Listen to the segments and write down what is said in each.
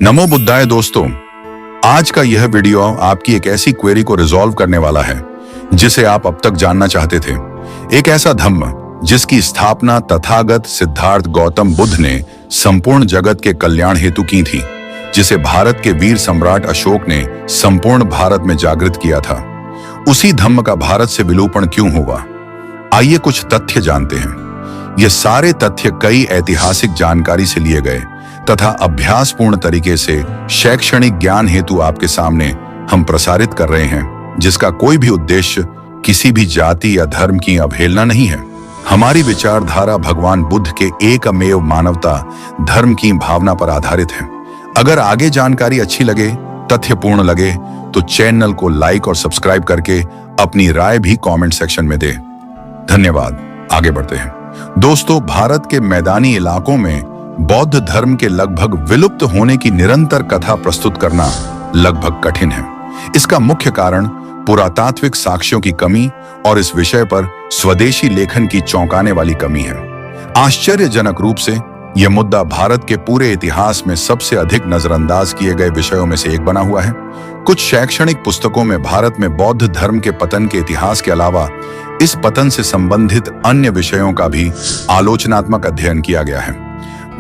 नमो बुद्धाय दोस्तों, आज का यह वीडियो आपकी एक ऐसी क्वेरी को रिजॉल्व करने वाला है जिसे आप अब तक जानना चाहते थे। एक ऐसा धम्म जिसकी स्थापना तथागत सिद्धार्थ गौतम बुद्ध ने संपूर्ण जगत के कल्याण हेतु की थी, जिसे भारत के वीर सम्राट अशोक ने संपूर्ण भारत में जागृत किया था। उसी धम्म का भारत से विलोपन क्यों हुआ? आइए कुछ तथ्य जानते हैं। ये सारे तथ्य कई ऐतिहासिक जानकारी से लिए गए तथा अभ्यासपूर्ण तरीके से शैक्षणिक ज्ञान हेतु आपके सामने हम प्रसारित कर रहे हैं, जिसका कोई भी उद्देश्य किसी भी जाति या धर्म की अवहेलना नहीं है। हमारी विचारधारा भगवान बुद्ध के एकमेव मानवता धर्म की भावना पर आधारित है। अगर आगे जानकारी अच्छी लगे, तथ्यपूर्ण लगे, तो चैनल को लाइक और सब्सक्राइब करके अपनी राय भी कमेंट सेक्शन में दे। धन्यवाद। आगे बढ़ते हैं दोस्तों। भारत के मैदानी इलाकों में बौद्ध धर्म के लगभग विलुप्त होने की निरंतर कथा प्रस्तुत करना लगभग कठिन है। इसका मुख्य कारण पुरातात्विक साक्ष्यों की कमी और इस विषय पर स्वदेशी लेखन की चौंकाने वाली कमी है। आश्चर्यजनक रूप से यह मुद्दा भारत के पूरे इतिहास में सबसे अधिक नजरअंदाज किए गए विषयों में से एक बना हुआ है। कुछ शैक्षणिक पुस्तकों में भारत में बौद्ध धर्म के पतन के इतिहास के अलावा इस पतन से संबंधित अन्य विषयों का भी आलोचनात्मक अध्ययन किया गया है।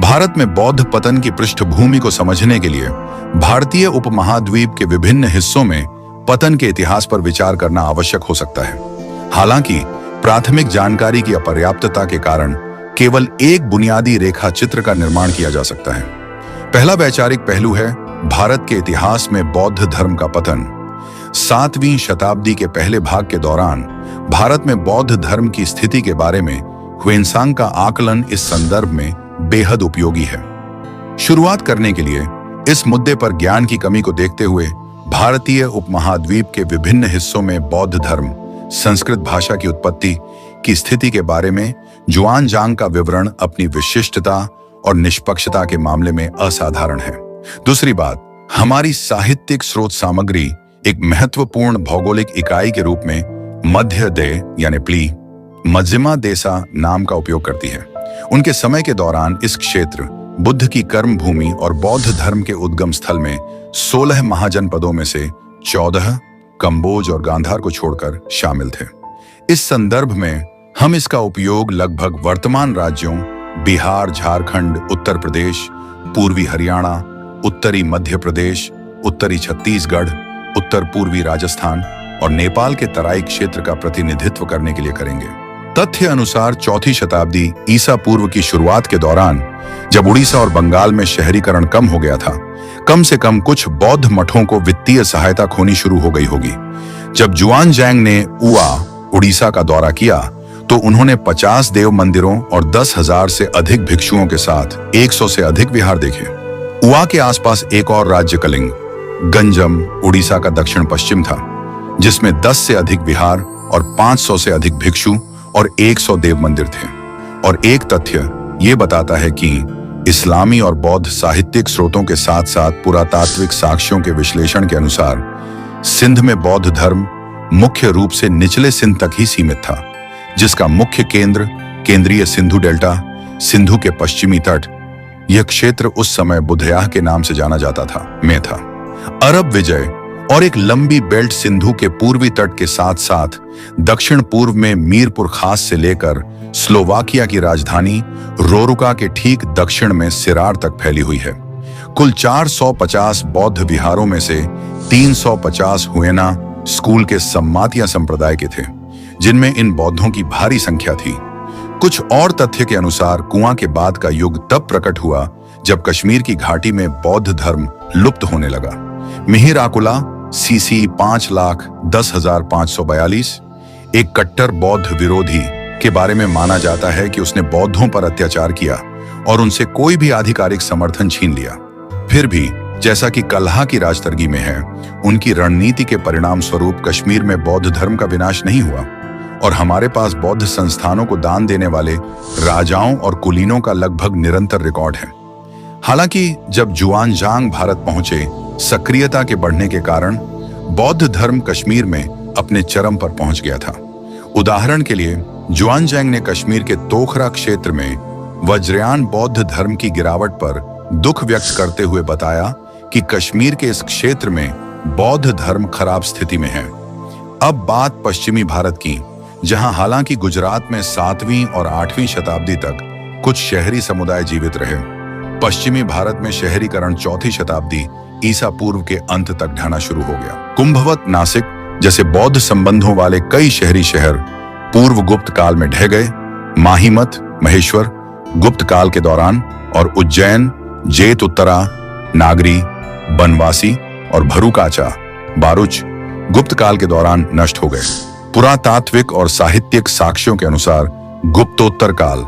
भारत में बौद्ध पतन की पृष्ठभूमि को समझने के लिए भारतीय उपमहाद्वीप के विभिन्न हिस्सों में पतन के इतिहास पर विचार करना आवश्यक हो सकता है। हालांकि प्राथमिक जानकारी की अपर्याप्तता के कारण केवल एक बुनियादी रेखा चित्र का निर्माण किया जा सकता है। पहला वैचारिक पहलू है भारत के इतिहास में बौद्ध धर्म का पतन। 7वीं शताब्दी के पहले भाग के दौरान भारत में बौद्ध धर्म की स्थिति के बारे में ह्वेनसांग का आकलन इस संदर्भ में बेहद उपयोगी है। शुरुआत करने के लिए इस मुद्दे पर ज्ञान की कमी को देखते हुए भारतीय उपमहाद्वीप के विभिन्न हिस्सों में बौद्ध धर्म, संस्कृत भाषा की उत्पत्ति की स्थिति के बारे में जुआनजांग का विवरण अपनी विशिष्टता और निष्पक्षता के मामले में असाधारण है। दूसरी बात, हमारी साहित्यिक स्रोत सामग्री एक महत्वपूर्ण भौगोलिक इकाई के रूप में मध्य दे यानी प्ली मज्जिमा देसा नाम का उपयोग करती है। उनके समय के दौरान इस क्षेत्र बुद्ध की कर्म भूमि और बौद्ध धर्म के उद्गम स्थल में 16 महाजनपदों में से 14 कंबोज और गांधार को छोड़कर शामिल थे। इस संदर्भ में हम इसका उपयोग लगभग वर्तमान राज्यों बिहार, झारखंड, उत्तर प्रदेश, पूर्वी हरियाणा, उत्तरी मध्य प्रदेश, उत्तरी छत्तीसगढ़, उत्तर पूर्वी राजस्थान और नेपाल के तराई क्षेत्र का प्रतिनिधित्व करने के लिए करेंगे। तथ्य अनुसार 4वीं शताब्दी ईसा पूर्व की शुरुआत के दौरान जब उड़ीसा और बंगाल में शहरीकरण कम हो गया था, कम से कम कुछ बौद्ध मठों को वित्तीय सहायता खोनी शुरू हो गई होगी। जब जुआनजांग ने उआ उड़ीसा का दौरा किया तो उन्होंने 50 देव मंदिरों और 10,000 से अधिक भिक्षुओं के साथ 100 से अधिक विहार देखे। उआ के आसपास एक और राज्य कलिंग, गंजम, उड़ीसा का दक्षिण पश्चिम था, जिसमें 10 से अधिक विहार और 500 से अधिक भिक्षु और 100 देव मंदिर थे। और एक तथ्य ये बताता है कि इस्लामी और बौद्ध साहित्यिक स्रोतों के साथ साथ पुरातात्विक साक्ष्यों के विश्लेषण के अनुसार सिंध में बौद्ध धर्म मुख्य रूप से निचले सिंध तक ही सीमित था, जिसका मुख्य केंद्र केंद्रीय सिंधु डेल्टा, सिंधु के पश्चिमी तट, यह क्षेत्र उस समय बुद्धयाह के नाम से जाना जाता था। अरब विजय और एक लंबी बेल्ट सिंधु के पूर्वी तट के साथ साथ दक्षिण पूर्व में मीरपुर खास से लेकर स्लोवाकिया की राजधानी रोरुका के ठीक दक्षिण में सिरार तक फैली हुई है। कुल 450 बौद्ध विहारों में से 350 हुएना स्कूल के सम्मातिया संप्रदाय के थे, जिनमें इन बौद्धों की भारी संख्या थी। कुछ और तथ्य के अनुसार कुआं के बाद का युग तब प्रकट हुआ जब कश्मीर की घाटी में बौद्ध धर्म लुप्त होने लगा। मिहिराकुला CC 5,10,542 एक कट्टर बौद्ध विरोधी के बारे में माना जाता है कि उसने बौद्धों पर अत्याचार किया और उनसे कोई भी आधिकारिक समर्थन छीन लिया। फिर भी जैसा कि कल्हा की राजतर्गी में है, उनकी रणनीति के परिणाम स्वरूप कश्मीर में बौद्ध धर्म का विनाश नहीं हुआ और हमारे पास बौद्ध संस्थानों को दान देने वाले राजाओं और कुलीनों का लगभग निरंतर रिकॉर्ड है। हालांकि जब जुआनजांग भारत पहुंचे, सक्रियता के बढ़ने के कारण बौद्ध धर्म कश्मीर में अपने चरम पर पहुंच गया था। उदाहरण के लिए जुआनजांग ने कश्मीर के तोखरा क्षेत्र में वज्रयान बौद्ध धर्म की गिरावट पर दुख व्यक्त करते हुए बताया कि कश्मीर के इस क्षेत्र में बौद्ध धर्म खराब स्थिति में है। अब बात पश्चिमी भारत की, जहां हालांकि गुजरात में 7वीं और 8वीं शताब्दी तक कुछ शहरी समुदाय जीवित रहे, पश्चिमी भारत में शहरीकरण 4वीं शताब्दी ईसा पूर्व के अंत तक ढहना शुरू हो गया। कुंभवत, नासिक जैसे बौद्ध संबंधों वाले कई शहरी शहर पूर्व गुप्त काल में ढह गए। माहिमत, महेश्वर गुप्त काल के दौरान, और उज्जैन, जेत उत्तरा, नागरी, बनवासी और भरूकाचा, बारुच गुप्त काल के दौरान नष्ट हो गए। पुरातात्विक और साहित्यिक साक्ष्यों के अनुसार गुप्तोत्तर काल।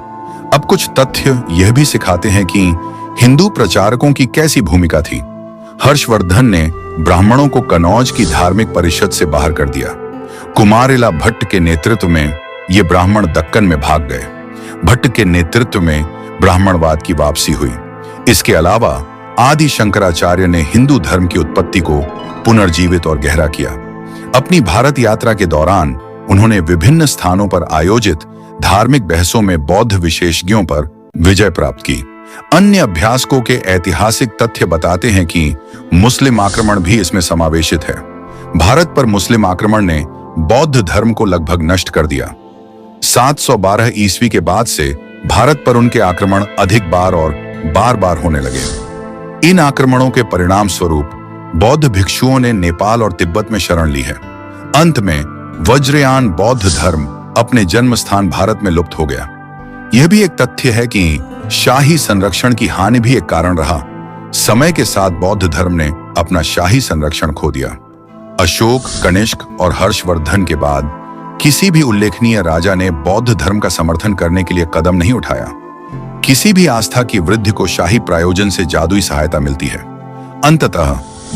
अब कुछ तथ्य यह भी सिखाते हैं कि हिंदू प्रचारकों की कैसी भूमिका थी। हर्षवर्धन ने ब्राह्मणों को कनौज की धार्मिक परिषद से बाहर कर दिया। कुमारिला भट्ट के नेतृत्व में ये ब्राह्मण दक्कन में भाग गए। भट्ट के नेतृत्व में ब्राह्मणवाद की वापसी हुई। इसके अलावा आदि शंकराचार्य ने हिंदू धर्म की उत्पत्ति को पुनर्जीवित और गहरा किया। अपनी भारत यात्रा के दौरान उन्होंने विभिन्न स्थानों पर आयोजित धार्मिक बहसों में बौद्ध विशेषज्ञों पर विजय प्राप्त की। अन्य अभ्यासकों के ऐतिहासिक तथ्य बताते हैं कि मुस्लिम आक्रमण भी इसमें समावेशित है। भारत पर मुस्लिम आक्रमण ने बौद्ध धर्म को लगभग नष्ट कर दिया। 712 ईस्वी के बाद से भारत पर उनके आक्रमण अधिक बार और बार होने लगे। इन आक्रमणों के परिणाम स्वरूप बौद्ध भिक्षुओं ने नेपाल और तिब्बत में शरण ली है। अंत में वज्रयान बौद्ध धर्म अपने जन्म स्थान भारत में लुप्त हो गया। यह भी एक तथ्य है कि शाही संरक्षण की हानि भी एक कारण रहा। समय के साथ बौद्ध धर्म ने अपना शाही संरक्षण खो दिया। अशोक, कनिष्क और हर्षवर्धन के बाद किसी भी उल्लेखनीय राजा ने बौद्ध धर्म का समर्थन करने के लिए कदम नहीं उठाया। किसी भी आस्था की वृद्धि को शाही प्रायोजन से जादुई सहायता मिलती है। अंततः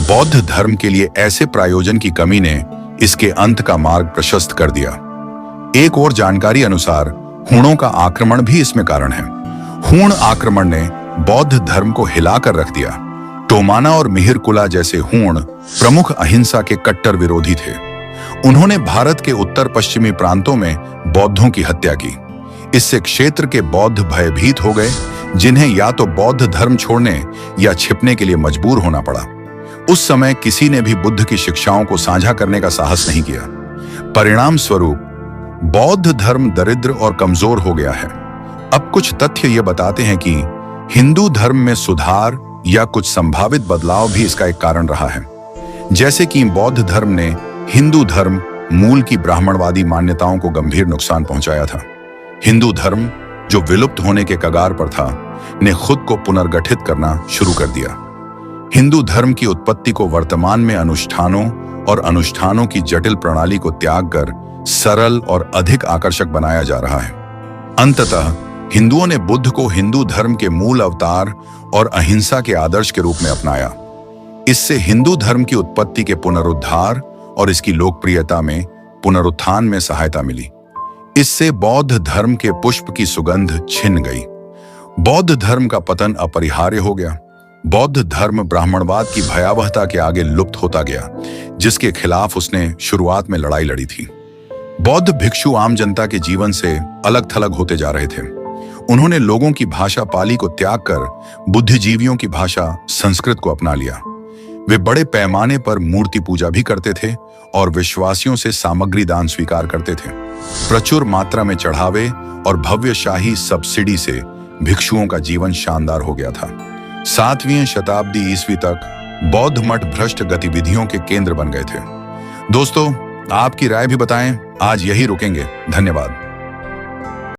बौद्ध धर्म के लिए ऐसे प्रायोजन की कमी ने इसके अंत का मार्ग प्रशस्त कर दिया। एक और जानकारी अनुसार हूणों का आक्रमण भी इसमें कारण है। हूण आक्रमण ने बौद्ध धर्म को हिलाकर रख दिया। टोमाना और मिहिरकुला जैसे हूण प्रमुख अहिंसा के कट्टर विरोधी थे। उन्होंने भारत के उत्तर पश्चिमी प्रांतों में बौद्धों की हत्या की। इससे क्षेत्र के बौद्ध भयभीत हो गए, जिन्हें या तो बौद्ध धर्म छोड़ने या छिपने के लिए मजबूर होना पड़ा। उस समय किसी ने भी बुद्ध की शिक्षाओं को साझा करने का साहस नहीं किया। परिणाम स्वरूप बौद्ध धर्म दरिद्र और कमजोर हो गया है। अब कुछ तथ्य ये बताते हैं कि हिंदू धर्म में सुधार या कुछ संभावित बदलाव भी इसका एक कारण रहा है। जैसे कि बौद्ध धर्म ने हिंदू धर्म मूल की ब्राह्मणवादी मान्यताओं को गंभीर नुकसान पहुंचाया था। हिंदू धर्म, जो विलुप्त होने के कगार पर था, ने खुद को पुनर्गठित करना शुरू कर दिया। हिंदू धर्म की उत्पत्ति को वर्तमान में अनुष्ठानों और अनुष्ठानों की जटिल प्रणाली को त्याग कर सरल और अधिक आकर्षक बनाया जा रहा है। अंततः हिंदुओं ने बुद्ध को हिंदू धर्म के मूल अवतार और अहिंसा के आदर्श के रूप में अपनाया। इससे हिंदू धर्म की उत्पत्ति के पुनरुद्धार और इसकी लोकप्रियता में पुनरुत्थान में सहायता मिली। इससे बौद्ध धर्म के पुष्प की सुगंध छिन गई। बौद्ध धर्म का पतन अपरिहार्य हो गया। बौद्ध धर्म ब्राह्मणवाद की भयावहता के आगे लुप्त होता गया, जिसके खिलाफ उसने शुरुआत में लड़ाई लड़ी थी। बौद्ध भिक्षु आम जनता के जीवन से अलग थलग होते जा रहे थे। उन्होंने लोगों की भाषा पाली को त्याग कर बुद्धिजीवियों की भाषा संस्कृत को अपना लिया। वे बड़े पैमाने पर मूर्ति पूजा भी करते थे और विश्वासियों से सामग्री दान स्वीकार करते थे। प्रचुर मात्रा में चढ़ावे और भव्य शाही सब्सिडी से भिक्षुओं का जीवन शानदार हो गया था। 7वीं शताब्दी ईस्वी तक बौद्ध मठ भ्रष्ट गतिविधियों के केंद्र बन गए थे। दोस्तों, आपकी राय भी बताएं। आज यही रुकेंगे। धन्यवाद।